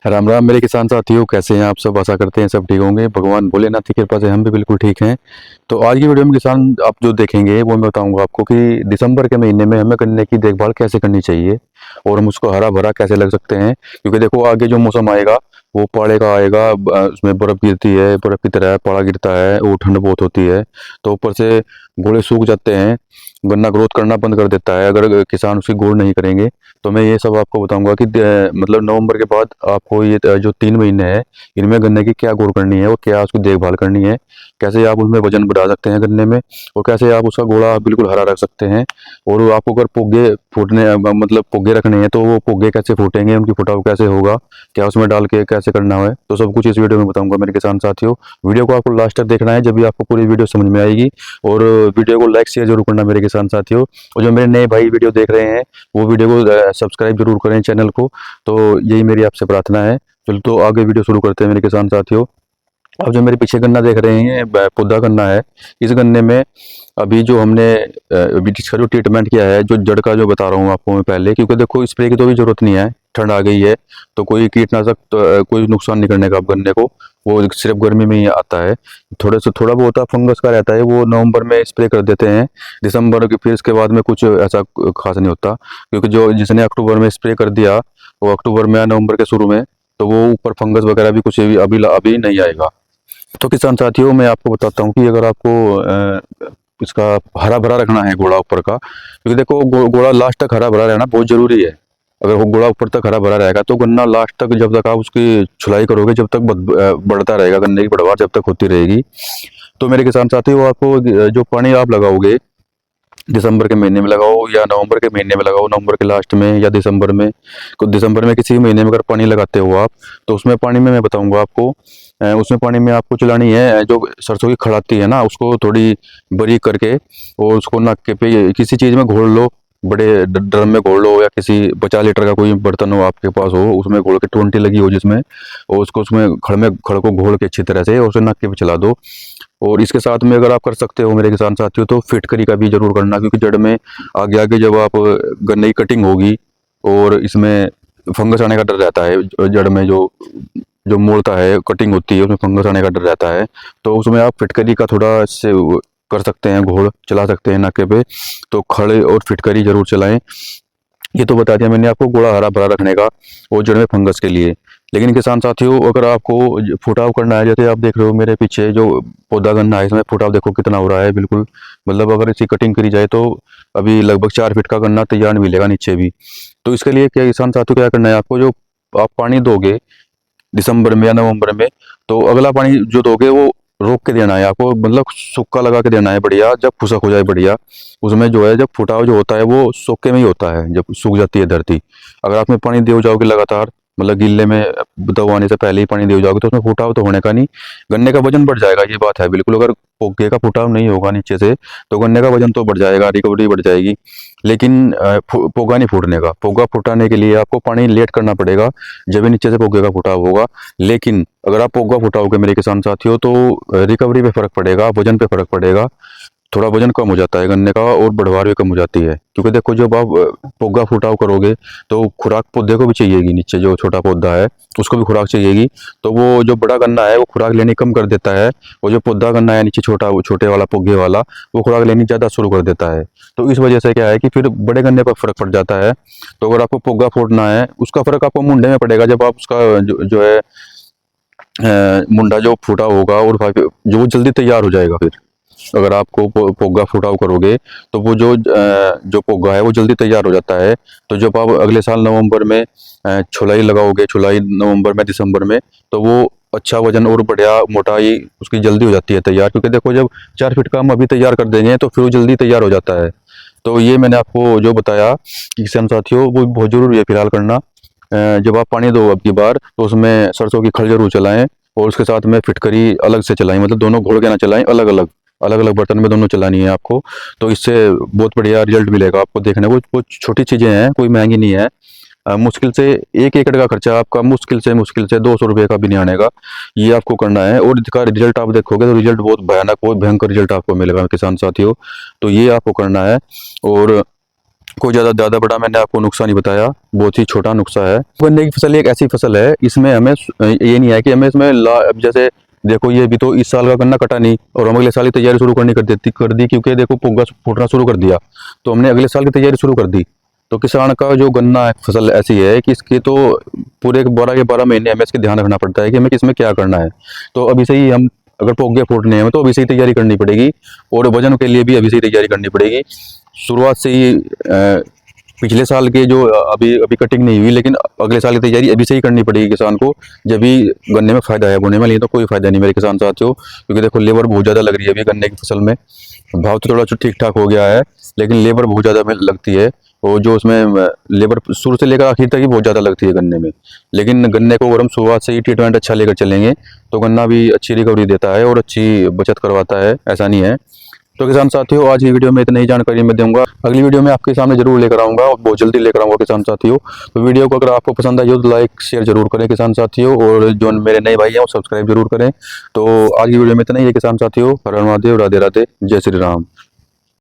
राम राम मेरे किसान साथियों, कैसे हैं आप सब। आशा करते हैं सब ठीक होंगे। भगवान भोलेनाथ की कृपा से हम भी बिल्कुल ठीक हैं। तो आज की वीडियो में किसान आप जो देखेंगे वो मैं बताऊंगा आपको कि दिसंबर के महीने में हमें गन्ने की देखभाल कैसे करनी चाहिए और हम उसको हरा भरा कैसे लग सकते हैं। क्योंकि देखो आगे जो मौसम आएगा वो पाड़े का आएगा, उसमें बर्फ गिरती है, बर्फ की तरह पाड़ा गिरता है, वो ठंड बहुत होती है। तो ऊपर से गोले सूख जाते हैं, गन्ना ग्रोथ करना बंद कर देता है अगर किसान उसकी गोड़ नहीं करेंगे। तो मैं ये सब आपको बताऊंगा कि मतलब नवंबर के बाद आपको ये जो 3 महीने हैं इनमें गन्ने की क्या गौर करनी है और क्या उसकी देखभाल करनी है, कैसे आप उसमें वजन बढ़ा सकते हैं गन्ने में, और कैसे आप उसका गोला बिल्कुल हरा रख सकते हैं। और आपको अगर पुग्गे फूटने मतलब पुग्गे रखने हैं तो वो पुग्गे कैसे फूटेंगे, उनकी फुटाव कैसे होगा, क्या उसमें डाल के कैसे करना है, तो सब कुछ इस वीडियो में बताऊंगा मेरे किसान साथियों। वीडियो को आपको लास्ट तक देखना है, जब भी आपको पूरी वीडियो समझ में आएगी। और वीडियो को लाइक शेयर जरूर करना मेरे किसान साथियों। और जो मेरे नए भाई वीडियो देख रहे हैं वो वीडियो को सब्सक्राइब जरूर करें चैनल को। तो यही मेरी आपसे प्रार्थना है। चलो तो आगे वीडियो शुरू करते हैं मेरे किसान साथियों। अब जो मेरे पीछे गन्ना देख रहे हैं पौधा गन्ना है। इस गन्ने में अभी जो हमने अभी इसका जो ट्रीटमेंट किया है, जो जड़ का जो बता रहा हूँ आपको मैं पहले, क्योंकि देखो स्प्रे की तो भी जरूरत नहीं है, ठंड आ गई है तो कोई कीटनाशक तो, कोई नुकसान नहीं करने का आप गन्ने को, वो सिर्फ गर्मी में ही आता है। थोड़े से थोड़ा बहुत फंगस का रहता है, वो नवंबर में स्प्रे कर देते हैं, दिसंबर के फिर इसके बाद में कुछ ऐसा खास नहीं होता। क्योंकि जो जिसने अक्टूबर में स्प्रे कर दिया वो अक्टूबर में या नवंबर के शुरू में, तो वो ऊपर फंगस वगैरह भी कुछ अभी अभी नहीं आएगा। तो किसान साथियों मैं आपको बताता हूँ कि अगर आपको इसका हरा भरा रखना है गोड़ा ऊपर का, क्योंकि देखो गोड़ा लास्ट तक हरा भरा रहना बहुत जरूरी है। अगर वो गोड़ा ऊपर तक हरा भरा रहेगा तो गन्ना लास्ट तक, जब तक आप उसकी छुलाई करोगे, जब तक बढ़ता रहेगा, गन्ने की पैदावार जब तक होती रहेगी। तो मेरे किसान साथियों आपको जो पानी आप लगाओगे दिसंबर के महीने में लगाओ या नवंबर के महीने में लगाओ, नवंबर के लास्ट में या दिसंबर में, दिसंबर में किसी भी महीने में अगर पानी लगाते हो आप, तो उसमें पानी में मैं बताऊंगा आपको, उसमें पानी में आपको चलानी है जो सरसों की खड़ाती है ना, उसको थोड़ी बारीक करके और उसको नक्के पे किसी चीज़ में घोल लो, बड़े ड्रम में घोल लो या किसी 50 लीटर का कोई बर्तन हो आपके पास हो, उसमें घोल के 20 लगी हो जिसमें, और उसको उसमें खड़ को घोल के अच्छी तरह से और उसे नक्के पे चला दो। और इसके साथ में अगर आप कर सकते हो मेरे किसान साथियों तो फिटकरी का भी जरूर करना, क्योंकि जड़ में आगे आगे जब आप गन्ने की कटिंग होगी और इसमें फंगस आने का डर रहता है, जड़ में जो जो मोड़ता है कटिंग होती है उसमें फंगस आने का डर रहता है। तो उसमें आप फिटकरी का थोड़ा से कर सकते हैं, घोल चला सकते हैं नाके पे। तो खड़े और फिटकरी जरूर चलाएं। ये तो बता दिया मैंने आपको गोड़ा हरा भरा रखने का और जड़ में फंगस के लिए। लेकिन किसान साथियों अगर आपको फुटाव करना है, जैसे आप देख रहे हो मेरे पीछे जो पौधा गन्ना है, इसमें फुटाव देखो कितना हो रहा है बिल्कुल, मतलब अगर इसकी कटिंग करी जाए तो अभी लगभग 4 फीट का गन्ना तैयार मिलेगा नीचे भी। तो इसके लिए क्या किसान साथियों क्या करना है आपको, जो आप पानी दोगे दिसंबर में या नवंबर में, तो अगला पानी जो दोगे वो रोक के देना है आपको, मतलब सूखा लगा के देना है बढ़िया, जब खुशक हो जाए बढ़िया। उसमें जो है जब फुटाव जो होता है वो सूखे में ही होता है, जब सूख जाती है धरती। अगर आप में पानी दे जाओगे लगातार, मतलब गिल्ले में दबाने से पहले ही पानी दे जाओगे, तो उसमें फुटाव तो होने का नहीं, गन्ने का वजन बढ़ जाएगा, ये बात है बिल्कुल। अगर पोगे का फुटाव नहीं होगा नीचे से तो गन्ने का वजन तो बढ़ जाएगा, रिकवरी बढ़ जाएगी, लेकिन पोगा नहीं फूटने का। पोगा फुटाने के लिए आपको पानी लेट करना पड़ेगा, जब भी नीचे से पोगे का फुटाव होगा। लेकिन अगर आप पोगा फुटाओगे मेरे किसान साथियों तो रिकवरी पे फर्क पड़ेगा, वजन पे फर्क पड़ेगा, थोड़ा वजन कम हो जाता है गन्ने का और बढ़वार भी कम हो जाती है। क्योंकि देखो जब आप पोगा फुटाव करोगे तो खुराक पौधे को भी चाहिएगी, नीचे जो छोटा पौधा है उसको भी खुराक चाहिएगी। तो वो जो बड़ा गन्ना है वो खुराक लेनी कम कर देता है, और जो पौधा गन्ना है नीचे छोटा छोटे वाला पोगे वाला, वो खुराक लेनी ज़्यादा शुरू कर देता है। तो इस वजह से क्या है कि फिर बड़े गन्ने पर फर्क पड़ जाता है। तो अगर आपको पोगा फूटना है उसका फर्क आपको मुंडे में पड़ेगा, जब आप उसका जो है मुंडा जो फूटा होगा और जो वो जल्दी तैयार हो जाएगा। फिर अगर आपको पोगा फुटाव करोगे तो वो जो पोगा है वो जल्दी तैयार हो जाता है। तो जब आप अगले साल नवंबर में छुलाई लगाओगे, छुलाई नवंबर में दिसंबर में, तो वो अच्छा वजन और बढ़िया मोटाई उसकी जल्दी हो जाती है तैयार। क्योंकि देखो जब 4 फीट का हम अभी तैयार कर देंगे तो फिर वो जल्दी तैयार हो जाता है। तो ये मैंने आपको जो बताया कि किसान साथियों वो बहुत जरूरी है फिलहाल करना। जब आप पानी दो अब की बार तो उसमें सरसों की खल जरूर चलाएं, और उसके साथ में फिटकरी अलग से चलाएं, मतलब दोनों घोल के ना चलाएं, अलग अलग अलग अलग बर्तन में दोनों चलानी है आपको। तो इससे बहुत बढ़िया रिजल्ट मिलेगा आपको देखने को। वो छोटी चीज़ें हैं, कोई महंगी नहीं है। मुश्किल से 1 एकड़ का खर्चा आपका मुश्किल से 200 रुपये का भी नहीं आनेगा। ये आपको करना है और इसका रिजल्ट आप देखोगे तो रिजल्ट बहुत भयानक, बहुत भयंकर रिजल्ट आपको मिलेगा किसान साथियों। तो ये आपको करना है। और कोई ज़्यादा बड़ा मैंने आपको नुकसान नहीं बताया, बहुत ही छोटा नुकसान है। गन्ने की फसल एक ऐसी फसल है, इसमें हमें ये नहीं है कि हमें इसमें अब जैसे देखो ये भी तो इस साल का गन्ना कटा नहीं और हम अगले साल की तैयारी शुरू करनी कर दी क्योंकि देखो पुग्गा फूटना शुरू कर दिया, तो हमने अगले साल की तैयारी शुरू कर दी। तो किसान का जो गन्ना फसल ऐसी है कि इसके तो पूरे 12 के 12 महीने हमें इसके ध्यान रखना पड़ता है कि हमें किसमें क्या करना है। तो अभी से ही हम अगर पोगे फूटने हैं तो अभी से ही तैयारी करनी पड़ेगी और वजन के लिए भी अभी से ही तैयारी करनी पड़ेगी। शुरुआत से ही पिछले साल के जो अभी अभी कटिंग नहीं हुई, लेकिन अगले साल की तैयारी अभी से ही करनी पड़ेगी किसान को, जब भी गन्ने में फायदा है बोने में, नहीं तो कोई फायदा नहीं मेरे किसान साथियों। क्योंकि देखो लेबर बहुत ज़्यादा लग रही है अभी गन्ने की फसल में। भाव तो थोड़ा ठीक ठाक हो गया है, लेकिन लेबर बहुत ज़्यादा लगती है और जो उसमें लेबर शुरू से लेकर आखिर तक ही बहुत ज़्यादा लगती है गन्ने में। लेकिन गन्ने को अगर हम शुरुआत से ही ट्रीटमेंट अच्छा लेकर चलेंगे तो गन्ना भी अच्छी रिकवरी देता है और अच्छी बचत करवाता है, ऐसा नहीं है। तो किसान साथियों आज की वीडियो में इतनी ही जानकारी मैं दूंगा, अगली वीडियो में आपके सामने जरूर लेकर आऊंगा और बहुत जल्दी लेकर आऊंगा किसान साथियों। तो वीडियो को अगर आपको पसंद आई हो तो लाइक शेयर जरूर करें किसान साथियों, और जो मेरे नए भाई हैं वो सब्सक्राइब जरूर करें। तो आज की वीडियो में इतना ही है किसान साथियों। हर हर महादेव, राधे राधे, जय श्री राम।